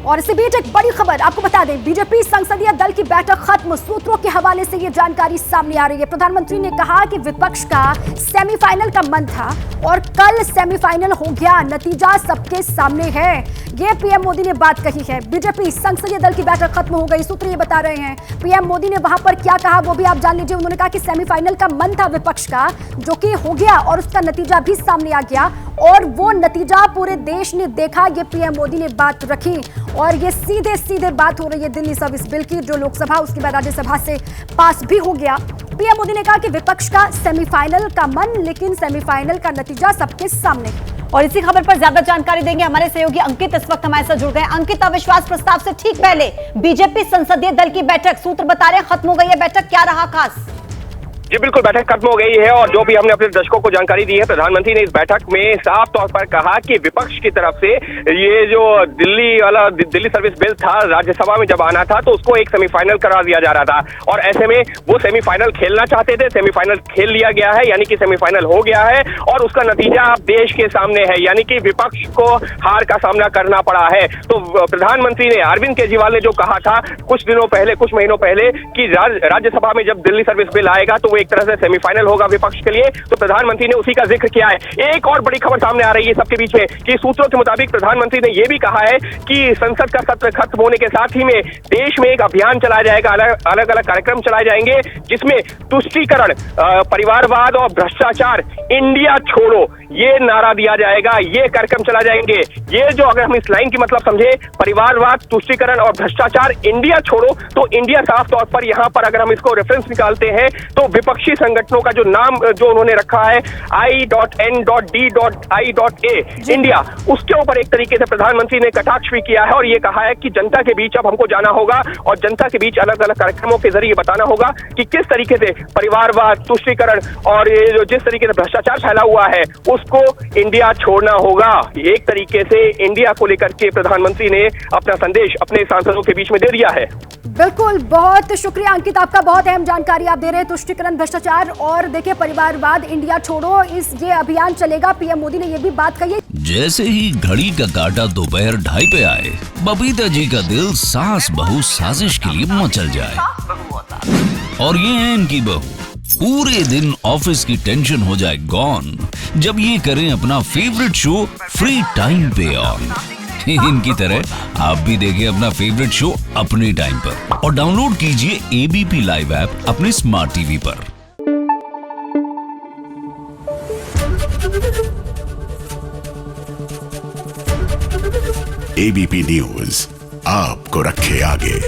और इसी बीच एक बड़ी खबर आपको बता दें, बीजेपी संसदीय दल की बैठक खत्म। सूत्रों के हवाले से ये जानकारी सामने आ रही है। प्रधानमंत्री ने कहा कि विपक्ष का सेमीफाइनल का मन था और कल सेमीफाइनल हो गया, नतीजा सबके सामने है। ये पीएम मोदी ने बात कही है। बीजेपी संसदीय दल की बैठक खत्म हो गई, सूत्र ये बता रहे हैं। पीएम मोदी ने वहां पर क्या कहा वो भी आप जान लीजिए। उन्होंने कहा कि सेमीफाइनल का मन था विपक्ष का, जो कि हो गया और उसका नतीजा भी सामने आ गया और वो नतीजा पूरे देश ने देखा। ये पीएम मोदी ने बात रखी और ये सीधे सीधे बात हो रही है दिल्ली सर्विस बिल की, जो लोकसभा उसके बाद राज्यसभा से पास भी हो गया। पीएम मोदी ने कहा कि विपक्ष का सेमीफाइनल का मन, लेकिन सेमीफाइनल का नतीजा सबके सामने। और इसी खबर पर ज्यादा जानकारी देंगे हमारे सहयोगी अंकित इस वक्त हमारे साथ जुड़ गए। अंकित, अविश्वास प्रस्ताव से ठीक पहले बीजेपी संसदीय दल की बैठक, सूत्र बता रहे हैं खत्म हो गई है बैठक, क्या रहा खास? जी बिल्कुल, बैठक खत्म हो गई है और जो भी हमने अपने दर्शकों को जानकारी दी है, प्रधानमंत्री ने इस बैठक में साफ तौर पर कहा कि विपक्ष की तरफ से ये जो दिल्ली सर्विस बिल था, राज्यसभा में जब आना था तो उसको एक सेमीफाइनल करार दिया जा रहा था और ऐसे में वो सेमीफाइनल खेलना चाहते थे। सेमीफाइनल खेल लिया गया है, यानी कि सेमीफाइनल हो गया है और उसका नतीजा अब देश के सामने है, यानी कि विपक्ष को हार का सामना करना पड़ा है। तो प्रधानमंत्री ने, अरविंद केजरीवाल ने जो कहा था कुछ दिनों पहले, कुछ महीनों पहले कि राज्यसभा में जब दिल्ली सर्विस बिल आएगा तो एक तरह से सेमीफाइनल होगा विपक्ष के लिए, तो प्रधानमंत्री ने उसी का जिक्र किया है। एक और बड़ी खबर सामने आ रही है सबके बीच में कि सूत्रों के मुताबिक प्रधानमंत्री ने यह भी कहा है कि संसद का सत्र खत्म होने के साथ ही में देश में एक अभियान चलाया जाएगा, अलग अलग कार्यक्रम चलाए जाएंगे जिसमें तुष्टीकरण, परिवारवाद और भ्रष्टाचार, इंडिया छोड़ो, ये नारा दिया जाएगा, ये कार्यक्रम चला जाएंगे। ये जो, अगर हम इस लाइन की मतलब समझे, परिवारवाद, तुष्टीकरण और भ्रष्टाचार, इंडिया छोड़ो, तो इंडिया साफ तौर पर यहां पर अगर हम इसको रेफरेंस निकालते हैं तो विपक्षी संगठनों का जो नाम जो उन्होंने रखा है I.N.D.I.A इंडिया, उसके ऊपर एक तरीके से प्रधानमंत्री ने कटाक्ष भी किया है और ये कहा है कि जनता के बीच अब हमको जाना होगा और जनता के बीच अलग अलग कार्यक्रमों के जरिए बताना होगा कि किस तरीके से परिवारवाद, तुष्टीकरण और ये जो जिस तरीके से भ्रष्टाचार फैला हुआ है उसको इंडिया छोड़ना होगा। एक तरीके से इंडिया को लेकर के प्रधानमंत्री ने अपना संदेश अपने सांसदों के बीच में दे दिया है। बिल्कुल, बहुत शुक्रिया अंकित, आपका बहुत अहम जानकारी आप दे रहे हैं। तुष्टीकरण, भ्रष्टाचार और देखिए परिवारवाद, इंडिया छोड़ो, ये अभियान चलेगा। पीएम मोदी ने ये भी बात कही है। जैसे ही घड़ी का काटा दोपहर 2:30 पे आए, बबीता जी का दिल सास बहू साजिश के लिए मचल जाए। और ये है इनकी बहू, पूरे दिन ऑफिस की टेंशन हो जाए गॉन जब ये करें अपना फेवरेट शो फ्री टाइम पे ऑन। इनकी तरह आप भी देखें अपना फेवरेट शो अपने टाइम पर और डाउनलोड कीजिए एबीपी लाइव ऐप अपने स्मार्ट टीवी पर। एबीपी न्यूज आपको रखे आगे।